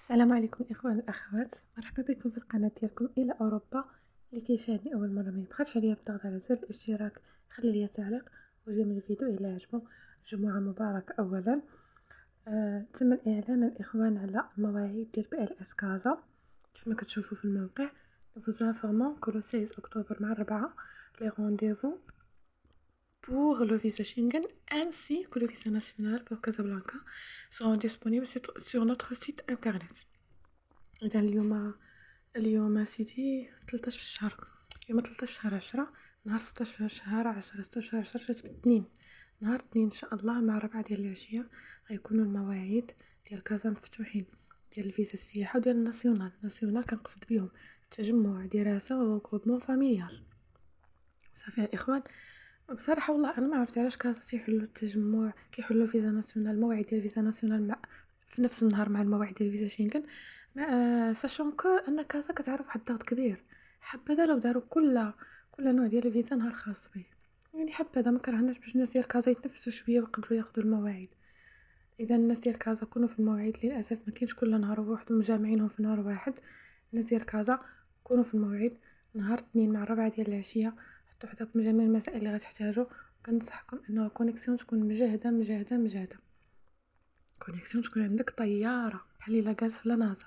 السلام عليكم الإخوان والأخوات، مرحبا بكم في القناة ديالكم إلى أوروبا. اللي كيشاهدني أول مرة ما يبخلش عليا بالضغط على زر الاشتراك، خلي ليا تعليق وجيم الفيديو إلى عجبو. جمعة مباركة أولا. تم الإعلان الإخوان على المواعيد ديال بي ال اس كازا كيف ما كتشوفوا في الموقع. vous informons que le 16 أكتوبر مع الربعة les rendez-vous pour le visa Schengen ainsi que le visa national pour Casablanca seront disponibles sur notre site internet. إذا اليوم سيدي 13 في الشهر، اليوم 13 في شهر 10 نهار 16 في شهر 10 16 في شهر 10 جات بالاثنين، نهار الاثنين إن شاء الله مع 4 ديال العشية غيكونوا المواعيد ديال كازا مفتوحين، ديال الفيزا السياحة وديال الناسيونال كنقصد بهم تجمع دراسة وغروبمون فاميليال. صافي الإخوان، بصراحة والله أنا ما عرفت علاش كازا تيحلوا التجمع، كيحلوا فيزا ناسيونال، المواعيد ديال فيزا ناسيونال مع في نفس النهار مع المواعيد ديال فيزا شينغن. ساشون كو ان كازا كتعرف واحد الضغط كبير. حبذا لو داروا كل نوع ديال الفيزا نهار خاص به، يعني حبذا ما كرهناش باش الناس ديال كازا يتنفسوا شويه ويقدروا ياخذوا المواعيد. اذا الناس ديال كازا كونوا في المواعيد، للاسف ما كاينش كل نهار بوحدو مجامعينهم في نهار واحد. الناس ديال كازا كونوا في الموعد نهار الاثنين مع 4 ديال العشيه، حطوا حداكم جميع المسائل اللي غتحتاجوا. وكنصحكم انه الكونيكسيون تكون مجهده، كونيكسيون تكون عندك طياره بحال الا جالس في لانازا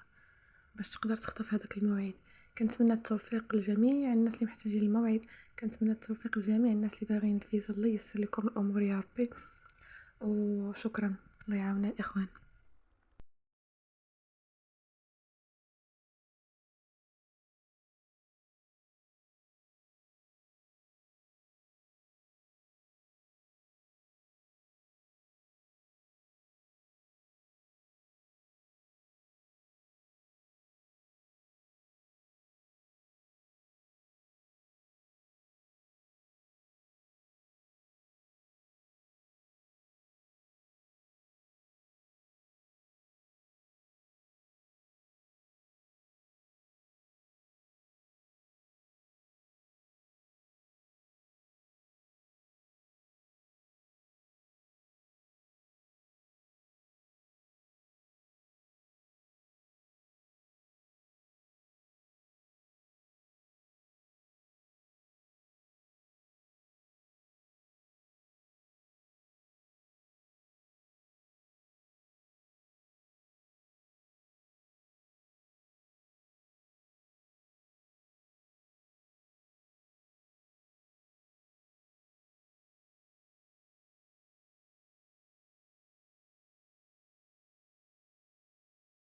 باش تقدر تخطف هذاك الموعد. كنتمنى التوفيق لجميع الناس اللي محتاجين الموعد، كنتمنى التوفيق لجميع الناس اللي باغيين الفيزا. الله ييسر لكم الامور يا ربي، وشكرا. الله يعاون الاخوان.